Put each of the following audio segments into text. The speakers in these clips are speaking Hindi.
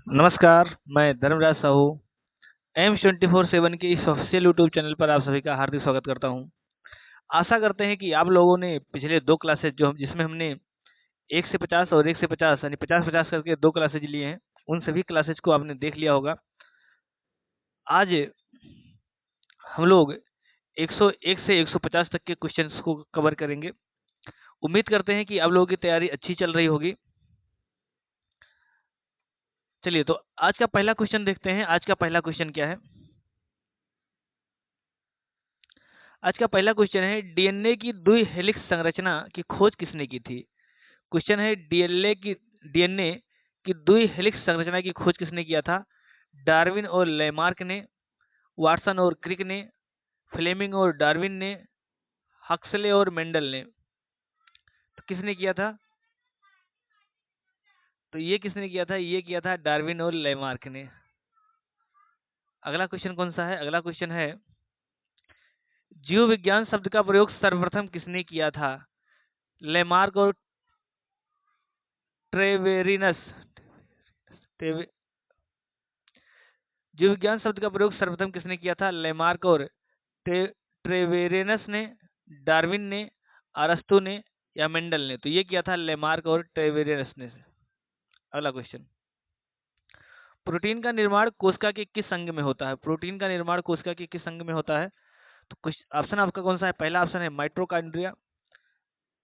नमस्कार, मैं धर्मराज साहू एम्स 24/7 के इस ऑफिशियल यूट्यूब चैनल पर आप सभी का हार्दिक स्वागत करता हूं। आशा करते हैं कि आप लोगों ने पिछले 2 क्लासेज जिसमें हमने 1 से 50 और 1 से 50 यानी 50-50 करके 2 क्लासेज लिए हैं, उन सभी क्लासेज को आपने देख लिया होगा। आज हम लोग 101 से 150 तक के क्वेश्चंस को कवर करेंगे। उम्मीद करते हैं कि आप लोगों की तैयारी अच्छी चल रही होगी। चलिए, तो आज का पहला क्वेश्चन देखते हैं। आज का पहला क्वेश्चन क्या है? आज का पहला क्वेश्चन है, डीएनए की द्वि हेलिक्स संरचना की खोज किसने की थी? क्वेश्चन है, डीएनए की द्वि हेलिक्स संरचना की खोज किसने किया था? डार्विन और लेमार्क ने, वाटसन और क्रिक ने, फ्लेमिंग और डार्विन ने, हक्सले और मेंडल ने। तो किसने किया था? तो ये किसने किया था? ये किया था डार्विन और लेमार्क ने। अगला क्वेश्चन कौन सा है? अगला क्वेश्चन है, जीव विज्ञान शब्द का प्रयोग सर्वप्रथम किसने किया था? लेमार्क और ट्रेवेरिनस। जीव विज्ञान शब्द का प्रयोग सर्वप्रथम किसने किया था? लेमार्क और ट्रेवेरेनस ने, डार्विन ने, अरस्तु ने या मेंडल ने? तो ये किया था लेमार्क और ट्रेवेरेनस ने। अगला क्वेश्चन, प्रोटीन का निर्माण कोशिका के किस अंग में होता है? प्रोटीन का निर्माण कोशिका के किस अंग में होता है? तो कुछ ऑप्शन आपका कौन सा है? पहला ऑप्शन है माइटोकॉन्ड्रिया,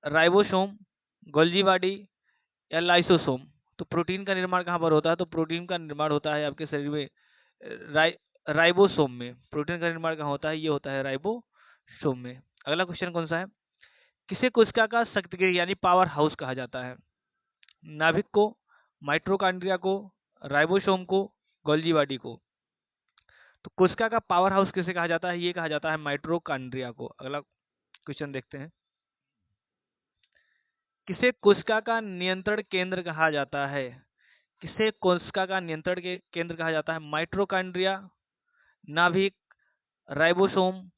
राइबोसोम, गोल्जी बॉडी या लाइसोसोम। तो प्रोटीन का निर्माण कहाँ पर होता है? तो प्रोटीन का निर्माण होता है आपके शरीर में राइबोसोम में। प्रोटीन का निर्माण कहाँ होता है? ये होता है राइबोसोम में। अगला क्वेश्चन कौन सा है? किसे कोशिका का शक्तिगृह यानी पावर हाउस कहा जाता है? नाभिक को, माइटोकॉन्ड्रिया को, राइबोसोम को, गोल्जी बॉडी को। तो कोशिका का पावर हाउस किसे कहा जाता है? ये कहा जाता है माइटोकॉन्ड्रिया को। अगला क्वेश्चन देखते हैं, किसे कोशिका का नियंत्रण केंद्र कहा जाता है? किसे कोशिका का नियंत्रण के केंद्र कहा जाता है? माइटोकॉन्ड्रिया, नाभिक, राइबोसोम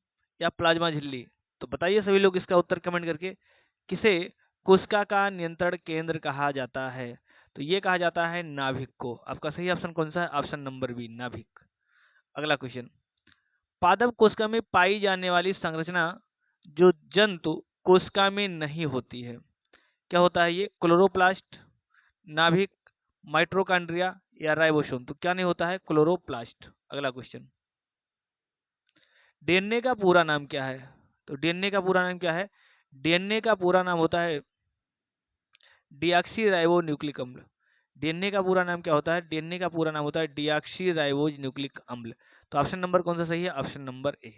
या प्लाज्मा झिल्ली? तो बताइए सभी लोग इसका उत्तर कमेंट करके, किसे कोशिका का नियंत्रण केंद्र कहा जाता है? तो ये कहा जाता है नाभिक को। आपका सही ऑप्शन कौन सा है? ऑप्शन नंबर बी, नाभिक। अगला क्वेश्चन, पादप कोशिका में पाई जाने वाली संरचना जो जंतु कोशिका में नहीं होती है, क्या होता है ये? क्लोरोप्लास्ट, नाभिक, माइटोकॉन्ड्रिया या राइबोसोम? तो क्या नहीं होता है? क्लोरोप्लास्ट। अगला क्वेश्चन, डीएनए का पूरा नाम क्या है? तो डीएनए का पूरा नाम क्या है? डीएनए का पूरा नाम होता है डीऑक्सी राइबो न्यूक्लिक अम्ल। डीएनए का पूरा नाम क्या होता है? डीएनए का पूरा नाम होता है डीऑक्सी राइबोज न्यूक्लिक अम्ल। तो ऑप्शन नंबर कौन सा सही है? Option number A.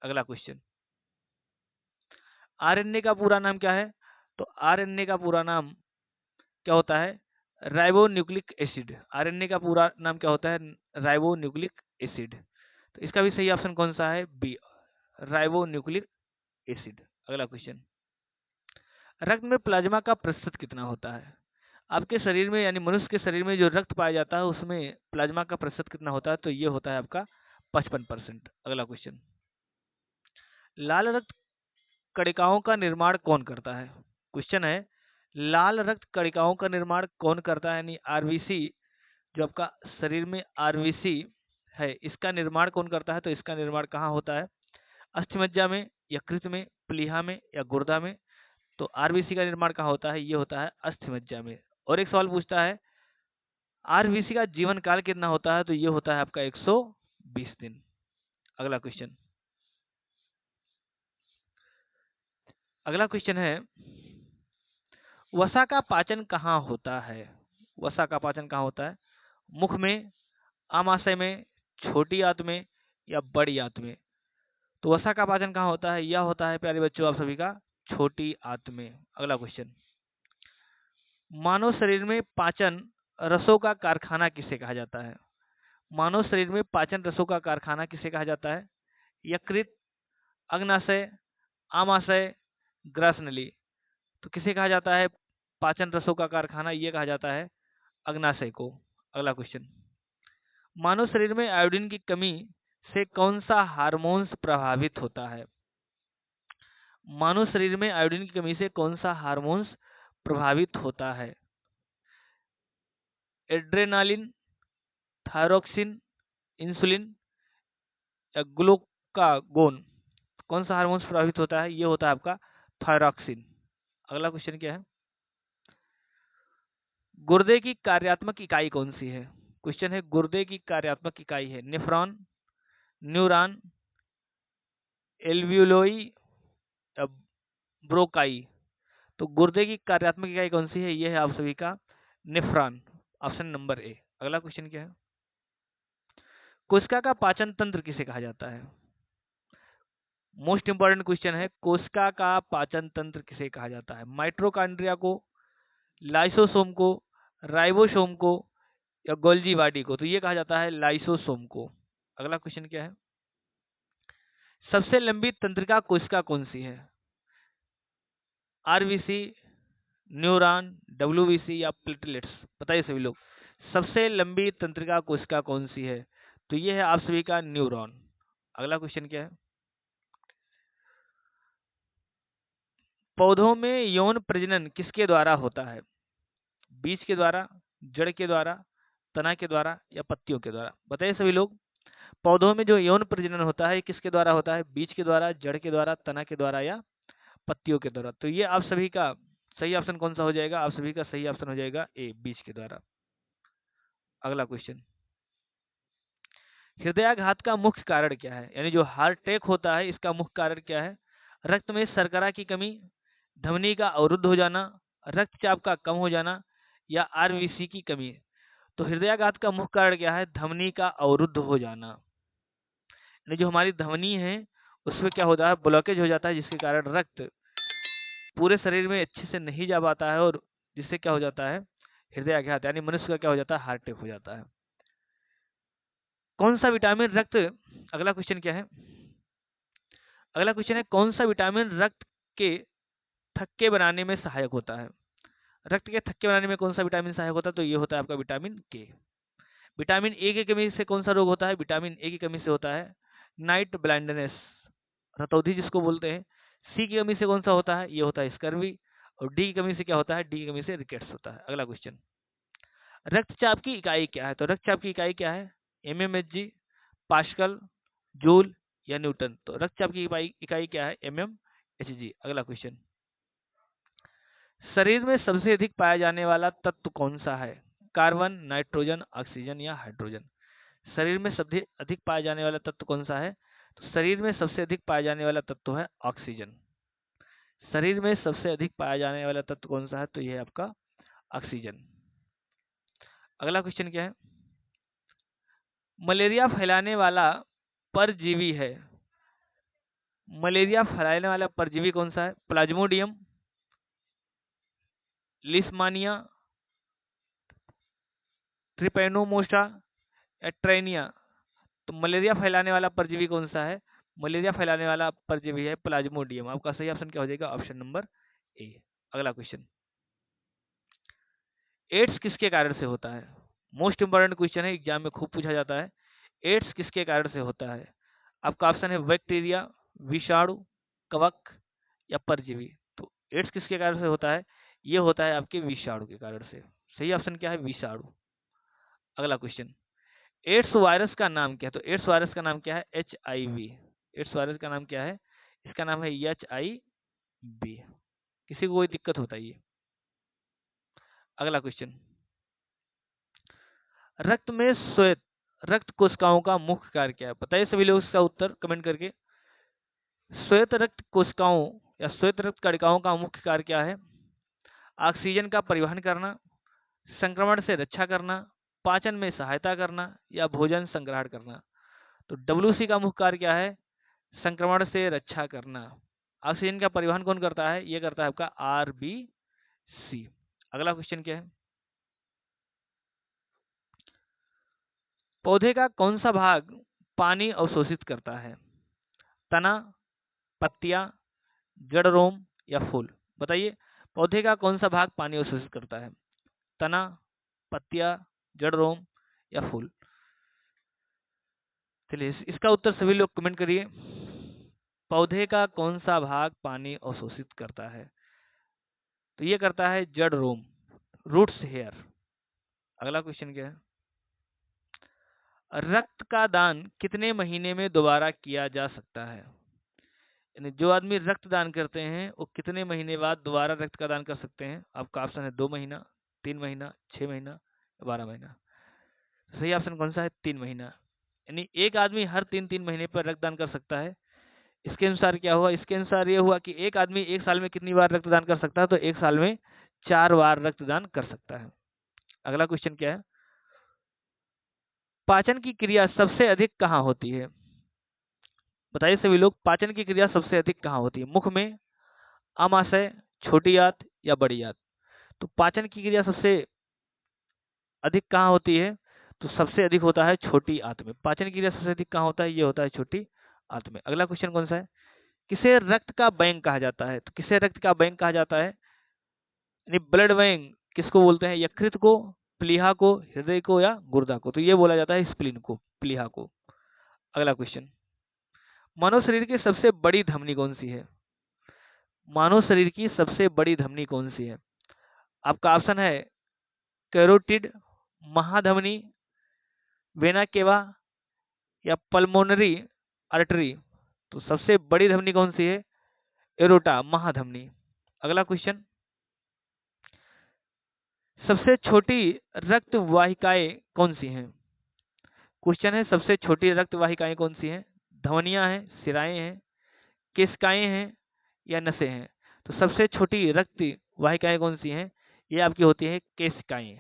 अगला क्वेश्चन, आरएनए का पूरा नाम क्या है? तो आरएनए का पूरा नाम क्या होता है? Ribonucleic acid. आरएनए का पूरा नाम क्या होता है? Ribonucleic acid. तो इसका भी सही ऑप्शन कौन सा है? B, ribonucleic acid. अगला क्वेश्चन, रक्त में प्लाज्मा का प्रतिशत कितना होता है? आपके शरीर में यानी मनुष्य के शरीर में जो रक्त पाया जाता है उसमें प्लाज्मा का प्रतिशत कितना होता है? तो ये होता है आपका 55%। अगला क्वेश्चन, लाल रक्त कणिकाओं का निर्माण कौन करता है? क्वेश्चन है, लाल रक्त कणिकाओं का निर्माण कौन करता है? यानी आरबीसी, जो आपका शरीर में आरबीसी है, इसका निर्माण कौन करता है? तो इसका निर्माण कहाँ होता है? अस्थिमज्जा में, यकृत में, प्लीहा में या गुर्दा में? तो आरबीसी का निर्माण कहाँ होता है? ये होता है अस्थिमज्जा में। और एक सवाल पूछता है, आरबीसी का जीवन काल कितना होता है? तो ये होता है आपका 120 दिन। अगला क्वेश्चन, अगला क्वेश्चन है, वसा का पाचन कहाँ होता है? वसा का पाचन कहाँ होता है? मुख में, आमाशय में, छोटी आंत में या बड़ी आंत में? तो वसा का पाचन कहाँ होता है? यह होता है प्यारे बच्चों आप सभी का छोटी आंत में। अगला क्वेश्चन, मानव शरीर में पाचन रसों का कारखाना किसे कहा जाता है? मानव शरीर में पाचन रसों का कारखाना किसे कहा जाता है? यकृत, अग्नाशय, आमाशय, ग्रासनली? तो किसे कहा जाता है पाचन रसों का कारखाना? ये कहा जाता है अग्नाशय को। अगला क्वेश्चन, मानव शरीर में आयोडीन की कमी से कौन सा हार्मोन्स प्रभावित होता है? मानव शरीर में आयोडीन की कमी से कौन सा हार्मोन्स प्रभावित होता है? एड्रेनालिन, थायरोक्सिन, इंसुलिन या ग्लूकागोन, कौन सा हार्मोन से प्रभावित होता है? ये होता है आपका थायरोक्सिन। अगला क्वेश्चन क्या है? गुर्दे की कार्यात्मक इकाई कौन सी है? क्वेश्चन है गुर्दे की कार्यात्मक इकाई है नेफ्रॉन, न्यूरॉन, एल्वियोलोई या ब्रोकाई। तो गुर्दे की कार्यात्मक इकाई कौन सी है? ये है आप सभी का नेफ्रॉन, ऑप्शन नंबर ए। अगला क्वेश्चन क्या है? कोशिका का पाचन तंत्र किसे कहा जाता है? मोस्ट इंपॉर्टेंट क्वेश्चन है, कोशिका का पाचन तंत्र किसे कहा जाता है? माइटोकॉन्ड्रिया को, लाइसोसोम को, राइबोसोम को या गोल्गी बॉडी को? तो ये कहा जाता है लाइसोसोम को। अगला क्वेश्चन क्या है? सबसे लंबी तंत्रिका कोशिका कौन सी है? आरबीसी, न्यूरॉन, डब्ल्यूबीसी या प्लेटलेट्स? बताइए सभी लोग, सबसे लंबी तंत्रिका कोशिका कौन सी है? तो ये है आप सभी का न्यूरॉन। अगला क्वेश्चन क्या है? पौधों में यौन प्रजनन किसके द्वारा होता है? बीज के द्वारा, जड़ के द्वारा, तना के द्वारा या पत्तियों के द्वारा? बताइए सभी लोग, पौधों में जो यौन प्रजनन होता है किसके द्वारा होता है? बीज के द्वारा, जड़ के द्वारा, तना के द्वारा या पत्तियों के द्वारा? तो ये आप सभी का सही ऑप्शन कौन सा हो जाएगा? आप सभी का सही ऑप्शन हो जाएगा ए, बीज के द्वारा। अगला क्वेश्चन, हृदयाघात का मुख्य कारण क्या है? यानी जो हार्ट अटैक होता है इसका मुख्य कारण क्या है? रक्त में शर्करा की कमी, धमनी का अवरुद्ध हो जाना, रक्तचाप का कम हो जाना या आरबीसी की कमी? तो हृदयाघात का मुख्य कारण क्या है? धमनी का अवरुद्ध हो जाना। यानी जो हमारी धमनी है उसमें क्या होता है? ब्लॉकेज हो जाता है, जिसके कारण रक्त पूरे शरीर में अच्छे से नहीं जा पाता है और जिससे क्या हो जाता है? हृदयाघात, यानी मनुष्य का क्या हो जाता है? हार्ट अटैक हो जाता है। कौन सा विटामिन रक्त, अगला क्वेश्चन क्या है? अगला क्वेश्चन है, कौन सा विटामिन रक्त के थक्के बनाने में सहायक होता है? रक्त के थक्के बनाने में कौन सा विटामिन सहायक होता है? तो ये होता है आपका विटामिन के। विटामिन ए की कमी से कौन सा रोग होता है? विटामिन ए की कमी से होता है नाइट ब्लाइंडनेस, रतौंधी जिसको बोलते हैं। सी की कमी से कौन सा होता है? ये होता है स्कर्वी। और डी की कमी से क्या होता है? डी की कमी से रिकेट्स होता है। अगला क्वेश्चन, रक्तचाप की इकाई क्या है? तो रक्तचाप की इकाई क्या है? एमएमएचजी, पास्कल, जूल या न्यूटन? तो रक्तचाप की इकाई क्या है? एमएमएचजी। अगला क्वेश्चन, शरीर में सबसे अधिक पाया जाने वाला तत्व कौन सा है? कार्बन, नाइट्रोजन, ऑक्सीजन या हाइड्रोजन? शरीर में सबसे अधिक पाया जाने वाला तत्व कौन सा है? तो शरीर में सबसे अधिक पाया जाने वाला तत्व है ऑक्सीजन। शरीर में सबसे अधिक पाया जाने वाला तत्व कौन सा है? तो यह है आपका ऑक्सीजन। अगला क्वेश्चन क्या है? मलेरिया फैलाने वाला परजीवी है। मलेरिया फैलाने वाला परजीवी कौन सा है? प्लाज्मोडियम, लिस्मानिया, ट्रिपेनोमोसा या ट्रेनिया? तो मलेरिया फैलाने वाला परजीवी कौन सा है? मलेरिया फैलाने वाला परजीवी है प्लाज्मोडियम। आपका सही ऑप्शन क्या हो जाएगा? Option number A. अगला क्वेश्चन, एड्स किसके कारण से होता है? मोस्ट इंपोर्टेंट क्वेश्चन है, एग्जाम में खूब पूछा जाता है। एड्स किसके कारण से होता है? आपका ऑप्शन है बैक्टीरिया, विषाणु, कवक या परजीवी? तो एड्स किसके कारण से होता है? ये होता है आपके विषाणु के कारण से। सही ऑप्शन क्या है? विषाणु। अगला क्वेश्चन, एड्स वायरस का नाम क्या है? तो एड्स वायरस का नाम क्या है? HIV। एड्स वायरस का नाम क्या है? इसका नाम है HIV। किसी को कोई दिक्कत होता है ये? अगला क्वेश्चन, रक्त में श्वेत रक्त कोशिकाओं का मुख्य कार्य क्या है? बताइए सभी लोग इसका उत्तर कमेंट करके। श्वेत रक्त कोशिकाओं या श्वेत रक्त कणिकाओं का मुख्य कार्य क्या है? ऑक्सीजन का परिवहन करना, संक्रमण से रक्षा करना, पाचन में सहायता करना या भोजन संग्रहण करना? तो WC का मुख्य कार्य क्या है? संक्रमण से रक्षा करना। ऑक्सीजन का परिवहन कौन करता है? ये करता है आपका RBC। अगला क्वेश्चन क्या है? पौधे का कौन सा भाग पानी अवशोषित करता है? तना, पत्तियां, जड़, रोम या फूल? बताइए, पौधे का कौन सा भाग पानी अवशोषित करता है? तना, पत्तियां, जड़, रोम या फूल? चलिए इसका उत्तर सभी लोग कमेंट करिए। पौधे का कौन सा भाग पानी अवशोषित करता है? तो ये करता है जड़, रोम, रूट्स हेयर। अगला क्वेश्चन क्या है? रक्त का दान कितने महीने में दोबारा किया जा सकता है? यानी जो आदमी रक्त दान करते हैं वो कितने महीने बाद दोबारा रक्त का दान कर सकते हैं? आपका ऑप्शन है 2 महीना, 3 महीना, 6 महीना, 12 महीना। सही ऑप्शन कौन सा है? 3 महीना। यानी एक आदमी हर 3-3 महीने पर रक्तदान कर सकता है। इसके अनुसार क्या हुआ? इसके अनुसार ये हुआ कि एक आदमी एक साल में कितनी बार रक्तदान कर सकता है? तो एक साल में 4 बार रक्तदान कर सकता है। अगला क्वेश्चन क्या है? पाचन की क्रिया सबसे अधिक कहाँ होती है? बताइए सभी लोग, पाचन की क्रिया सबसे अधिक कहाँ होती है? मुख में, आमाशय, छोटी आंत या बड़ी आंत? तो पाचन की क्रिया सबसे अधिक कहाँ होती है? तो सबसे अधिक होता है छोटी आंत में। पाचन की क्रिया सबसे अधिक कहाँ होता है? ये होता है छोटी आंत में। अगला क्वेश्चन कौन सा है? किसे रक्त का बैंक कहा जाता है? तो किसे रक्त का बैंक कहा जाता है? यानी ब्लड बैंक किसको बोलते हैं? यकृत को, प्लीहा को, हृदय को या गुर्दा को? तो ये बोला जाता है स्प्लीन को, प्लीहा को। अगला क्वेश्चन, मानव शरीर की सबसे बड़ी धमनी कौन सी है? मानव शरीर की सबसे बड़ी धमनी कौन सी है? आपका ऑप्शन है कैरोटिड, महाधमनी, वेना केवा या पल्मोनरी आर्टरी? तो सबसे बड़ी धमनी कौन सी है? एरोटा, महाधमनी। अगला क्वेश्चन, सबसे छोटी रक्त वाहिकाएं कौन सी हैं? क्वेश्चन है सबसे छोटी रक्त वाहिकाएं कौन सी हैं? धमनियां हैं, शिराएं हैं, केशिकाएं हैं या नसें हैं? तो सबसे छोटी रक्त वाहिकाएं कौन सी हैं? ये आपकी होती है केशिकाएं।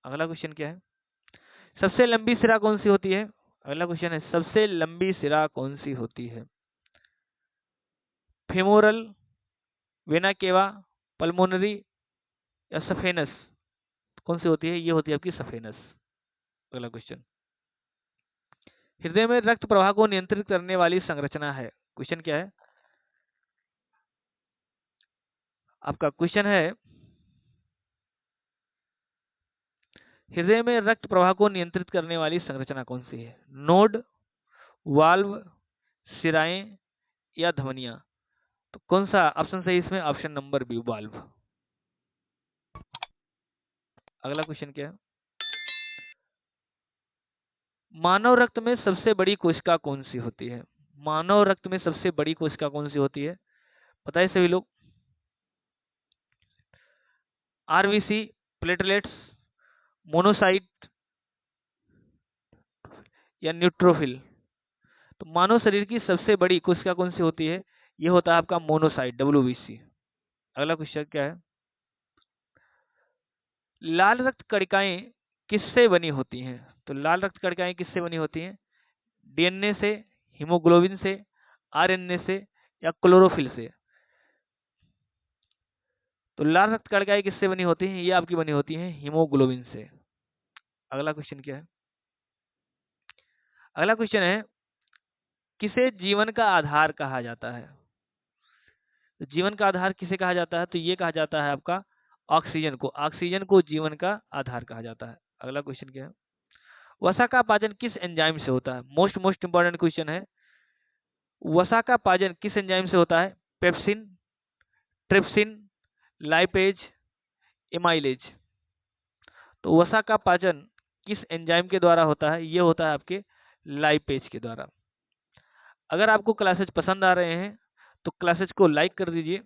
अगला क्वेश्चन क्या है? सबसे लंबी सिरा कौन सी होती है? अगला क्वेश्चन है सबसे लंबी सिरा कौन सी होती है? फेमोरल, वेना केवा, पल्मोनरी या सफेनस? कौन सी होती है? ये होती है आपकी सफेनस। अगला क्वेश्चन, हृदय में रक्त प्रवाह को नियंत्रित करने वाली संरचना है। क्वेश्चन क्या है? आपका क्वेश्चन है हृदय में रक्त प्रवाह को नियंत्रित करने वाली संरचना कौन सी है? नोड, वाल्व, सिराएं या धमनियां? तो कौन सा ऑप्शन सही इसमें? Option number B, valve. अगला क्वेश्चन क्या है? मानव रक्त में सबसे बड़ी कोशिका कौन सी होती है? मानव रक्त में सबसे बड़ी कोशिका कौन सी होती है? बताइए सभी लोग। आरबीसी, प्लेटलेट्स, मोनोसाइट या न्यूट्रोफिल? तो मानव शरीर की सबसे बड़ी कोशिका कौन सी होती है? ये होता है आपका मोनोसाइट, डब्ल्यूबीसी। अगला क्वेश्चन क्या है? लाल रक्त कणिकाएं किससे बनी होती हैं? तो लाल रक्त कणिकाएं किससे बनी होती हैं? डीएनए से, हीमोग्लोबिन से, आरएनए से या क्लोरोफिल से? तो लाल रक्त कणिकाएं किससे बनी होती हैं? ये आपकी बनी होती हैं हीमोग्लोबिन से। अगला क्वेश्चन क्या है? अगला क्वेश्चन है किसे जीवन का आधार कहा जाता है? तो जीवन का आधार किसे कहा जाता है? तो ये कहा जाता है आपका ऑक्सीजन को। ऑक्सीजन को जीवन का आधार कहा जाता है। अगला क्वेश्चन क्या है? वसा का पाचन किस एंजाइम से होता है? मोस्ट मोस्ट इंपॉर्टेंट क्वेश्चन है। वसा का पाचन किस एंजाइम से होता है? Pepsin, trypsin, lipase, amylase? तो वसा का पाचन किस एंजाइम के द्वारा होता है? ये होता है आपके लाइपेज के द्वारा। अगर आपको क्लासेज पसंद आ रहे हैं तो क्लासेज को लाइक कर दीजिए,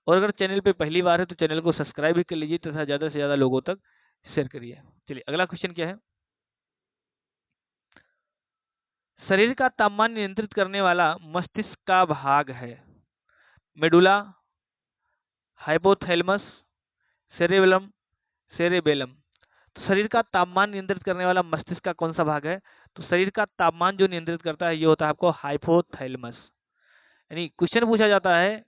और अगर चैनल पे पहली बार है तो चैनल को सब्सक्राइब भी कर लीजिए तथा ज़्यादा से ज़्यादा लोगों तक शेयर करिए। चलिए अगला क्वेश्चन क्या है? शरीर का तापमान नियंत्रित करने वाला मस्तिष्क का भाग है? Medulla, hypothalamus, cerebellum, cerebellum? तो शरीर का तापमान नियंत्रित करने वाला मस्तिष्क का कौन सा भाग है? तो शरीर का तापमान जो नियंत्रित करता है ये होता है आपको हाइपोथैलेमस। यानी क्वेश्चन पूछा जाता है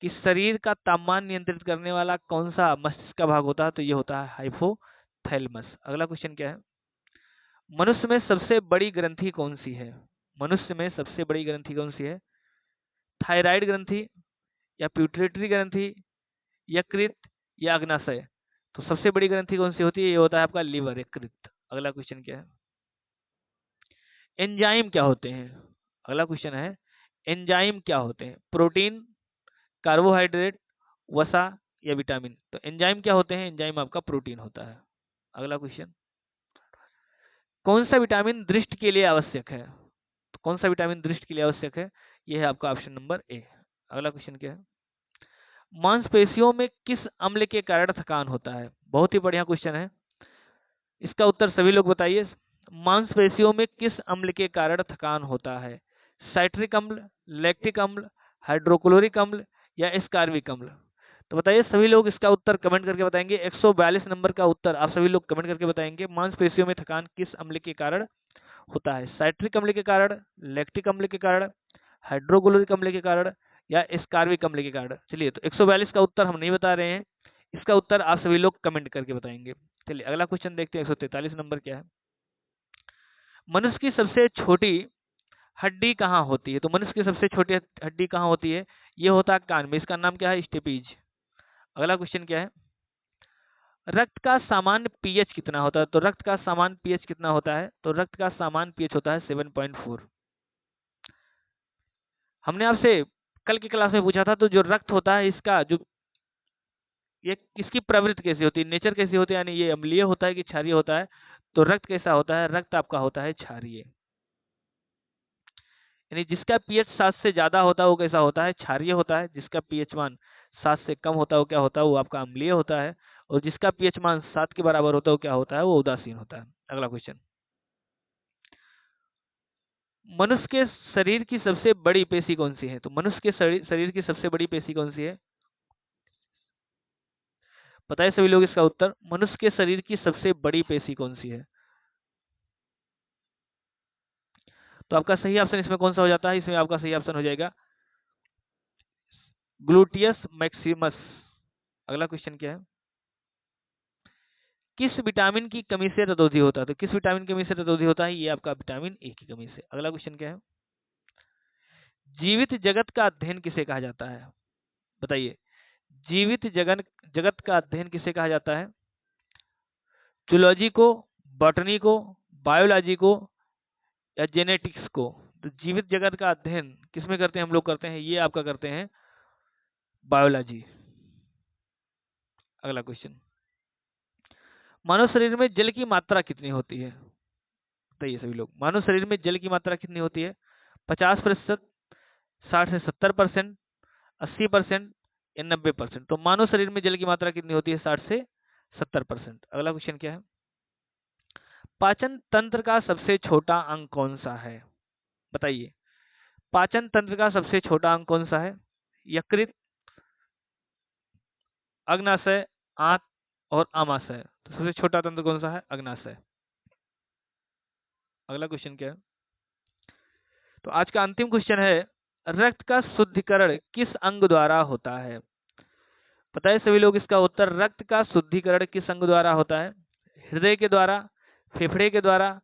कि शरीर का तापमान नियंत्रित करने वाला कौन सा मस्तिष्क का भाग होता है? तो ये होता है हाइपोथैलेमस। अगला क्वेश्चन क्या है? मनुष्य में सबसे बड़ी ग्रंथि कौन सी है? मनुष्य में सबसे बड़ी ग्रंथि कौन सी है? थायराइड ग्रंथि या प्यूटरेटरी ग्रंथि, यकृत या अग्नाशय? तो सबसे बड़ी ग्रंथि कौन सी होती है? ये होता है आपका लीवर, यकृत। अगला क्वेश्चन क्या है? एंजाइम क्या होते हैं? अगला क्वेश्चन है एंजाइम क्या होते हैं? प्रोटीन, कार्बोहाइड्रेट, वसा या विटामिन? तो एंजाइम क्या होते हैं? एंजाइम आपका प्रोटीन होता है। अगला क्वेश्चन, कौन सा विटामिन दृष्टि के लिए आवश्यक है? तो कौन सा विटामिन दृष्टि के लिए आवश्यक है? यह है आपका ऑप्शन नंबर ए। अगला क्वेश्चन क्या है? मांसपेशियों में किस अम्ल के कारण थकान होता है? बहुत ही बढ़िया क्वेश्चन है, इसका उत्तर सभी लोग बताइए। मांसपेशियों में किस अम्ल के कारण थकान होता है? साइट्रिक अम्ल, लैक्टिक अम्ल, हाइड्रोक्लोरिक अम्ल या एस्कार्बिक अम्ल? तो बताइए सभी लोग, इसका उत्तर कमेंट करके बताएंगे। 142 नंबर का उत्तर आप सभी लोग कमेंट करके बताएंगे। मांसपेशियों में थकान किस अम्ल के कारण होता है? साइट्रिक अम्ल के कारण, लैक्टिक अम्ल के कारण, हाइड्रोक्लोरिक अम्ल के कारण या एस्कार्बिक अम्ल के कारण? चलिए, तो 142 का उत्तर हम नहीं बता रहे हैं, इसका उत्तर आप सभी लोग कमेंट करके बताएंगे। चलिए अगला क्वेश्चन देखते हैं। 143 नंबर क्या है? मनुष्य की सबसे छोटी हड्डी कहाँ होती है? तो मनुष्य की सबसे छोटी हड्डी कहाँ होती है? ये होता है कान में। इसका नाम क्या है? स्टेपीज। अगला क्वेश्चन क्या है? रक्त का सामान्य पीएच कितना होता है? तो रक्त का सामान्य पीएच कितना होता है? तो रक्त का सामान्य पीएच होता है 7.4। हमने आपसे कल की क्लास में पूछा था, तो जो रक्त होता है इसका जो ये इसकी प्रवृत्ति कैसी होती है, नेचर कैसी होती है, यानी ये अम्लीय होता है कि क्षारीय होता है? तो रक्त कैसा होता है? रक्त आपका होता है क्षारीय। यानी जिसका पीएच 7 से ज्यादा होता है वो कैसा होता है? क्षारीय होता है। जिसका पीएच मान 7 से कम होता है वो क्या होता है? वो आपका अम्लीय होता है। और जिसका पीएच मान 7 के बराबर होता है वो क्या होता है? वो उदासीन होता है। अगला क्वेश्चन, मनुष्य के शरीर की सबसे बड़ी पेशी कौन सी है? तो मनुष्य के शरीर की सबसे बड़ी पेशी कौन सी है? बताइए सभी लोग इसका उत्तर। मनुष्य के शरीर की सबसे बड़ी पेशी कौन सी है? तो आपका सही ऑप्शन इसमें कौन सा हो जाता है? इसमें आपका सही ऑप्शन हो जाएगा ग्लूटियस मैक्सिमस। अगला क्वेश्चन क्या है? किस विटामिन की कमी से रतौंधी होता है? तो किस विटामिन की कमी से रतौंधी होता है? ये आपका विटामिन ए की कमी से। अगला क्वेश्चन क्या है? जीवित जगत का अध्ययन किसे कहा जाता है? बताइए, जीवित जगत जगत का अध्ययन किसे कहा जाता है? जूलॉजी को, बॉटनी को, बायोलॉजी को या जेनेटिक्स को? तो जीवित जगत का अध्ययन किसमें करते हैं हम लोग? करते हैं ये आपका करते हैं बायोलॉजी। अगला क्वेश्चन, मानव शरीर में जल की मात्रा कितनी होती है? बताइए सभी लोग, मानव शरीर में जल की मात्रा कितनी होती है? 50%, 60 से 70%, 80% या 90%? तो मानव शरीर में जल की मात्रा कितनी होती है? 60 से 70%। अगला क्वेश्चन क्या है? पाचन तंत्र का सबसे छोटा अंग कौन सा है? बताइए, पाचन तंत्र का सबसे छोटा अंग कौन सा है? यकृत, अग्नाशय, आंत और आमाशय? तो सबसे छोटा तंत्र कौन सा है? अग्नाशय। अगला क्वेश्चन क्या है? तो आज का अंतिम क्वेश्चन है, रक्त का शुद्धिकरण किस अंग द्वारा होता है? बताइए सभी लोग इसका उत्तर। रक्त का शुद्धिकरण किस अंग द्वारा होता है? हृदय के द्वारा, फेफड़े के द्वारा,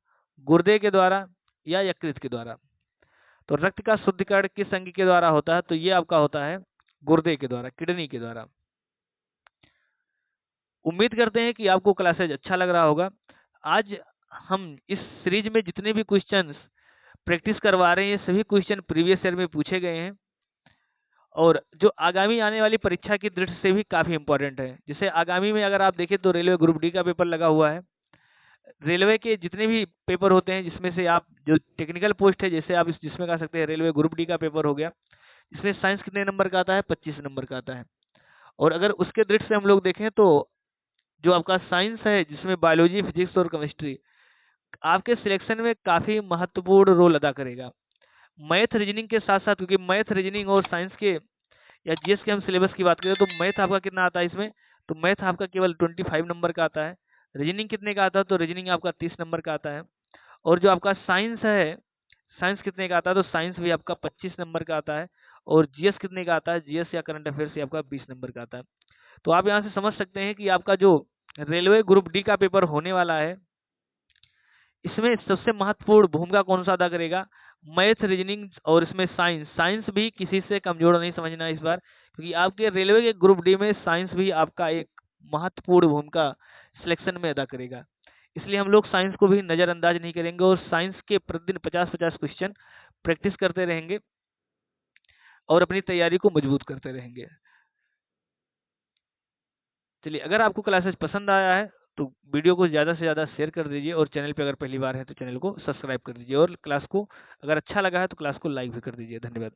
गुर्दे के द्वारा या यकृत के द्वारा? तो रक्त का शुद्धिकरण किस अंग के द्वारा होता है? तो ये आपका होता है गुर्दे के द्वारा, किडनी के द्वारा। उम्मीद करते हैं कि आपको क्लासेज अच्छा लग रहा होगा। आज हम इस सीरीज में जितने भी क्वेश्चंस प्रैक्टिस करवा रहे हैं, ये सभी क्वेश्चन प्रीवियस ईयर में पूछे गए हैं और जो आगामी आने वाली परीक्षा की दृष्टि से भी काफ़ी इंपॉर्टेंट है। जैसे आगामी में अगर आप देखें तो रेलवे ग्रुप डी का पेपर लगा हुआ है। रेलवे के जितने भी पेपर होते हैं जिसमें से आप जो टेक्निकल पोस्ट है, जैसे आप जिसमें कह सकते हैं रेलवे ग्रुप डी का पेपर हो गया, इसमें साइंस कितने नंबर का आता है? 25 नंबर का आता है। और अगर उसके दृष्टि से हम लोग देखें तो जो आपका साइंस है जिसमें बायोलॉजी, फिजिक्स और केमिस्ट्री आपके सिलेक्शन में काफ़ी महत्वपूर्ण रोल अदा करेगा। मैथ रीजनिंग के साथ साथ, क्योंकि मैथ रीजनिंग और साइंस के या जीएस के हम सिलेबस की बात करें तो मैथ आपका कितना आता है इसमें? तो मैथ आपका केवल 25 नंबर का आता है। रीजनिंग कितने का आता है? तो रीजनिंग आपका 30 नंबर का आता है। और जो आपका साइंस है, साइंस कितने का आता है? तो साइंस भी आपका 25 नंबर का आता है। और जीएस कितने का आता है? जीएस या करंट अफेयर्स से आपका 20 नंबर का आता है। तो आप यहाँ से समझ सकते हैं कि आपका जो रेलवे ग्रुप डी का पेपर होने वाला है, इसमें सबसे महत्वपूर्ण भूमिका कौन सा अदा करेगा? मैथ, रीजनिंग और इसमें साइंस। साइंस भी किसी से कमजोर नहीं समझना इस बार, क्योंकि आपके रेलवे के ग्रुप डी में साइंस भी आपका एक महत्वपूर्ण भूमिका सिलेक्शन में अदा करेगा। इसलिए हम लोग साइंस को भी नज़रअंदाज नहीं करेंगे और साइंस के प्रतिदिन 50-50 क्वेश्चन प्रैक्टिस करते रहेंगे और अपनी तैयारी को मजबूत करते रहेंगे। चलिए, अगर आपको क्लासेस पसंद आया है तो वीडियो को ज़्यादा से ज़्यादा शेयर कर दीजिए, और चैनल पे अगर पहली बार है तो चैनल को सब्सक्राइब कर दीजिए, और क्लास को अगर अच्छा लगा है तो क्लास को लाइक भी कर दीजिए। धन्यवाद।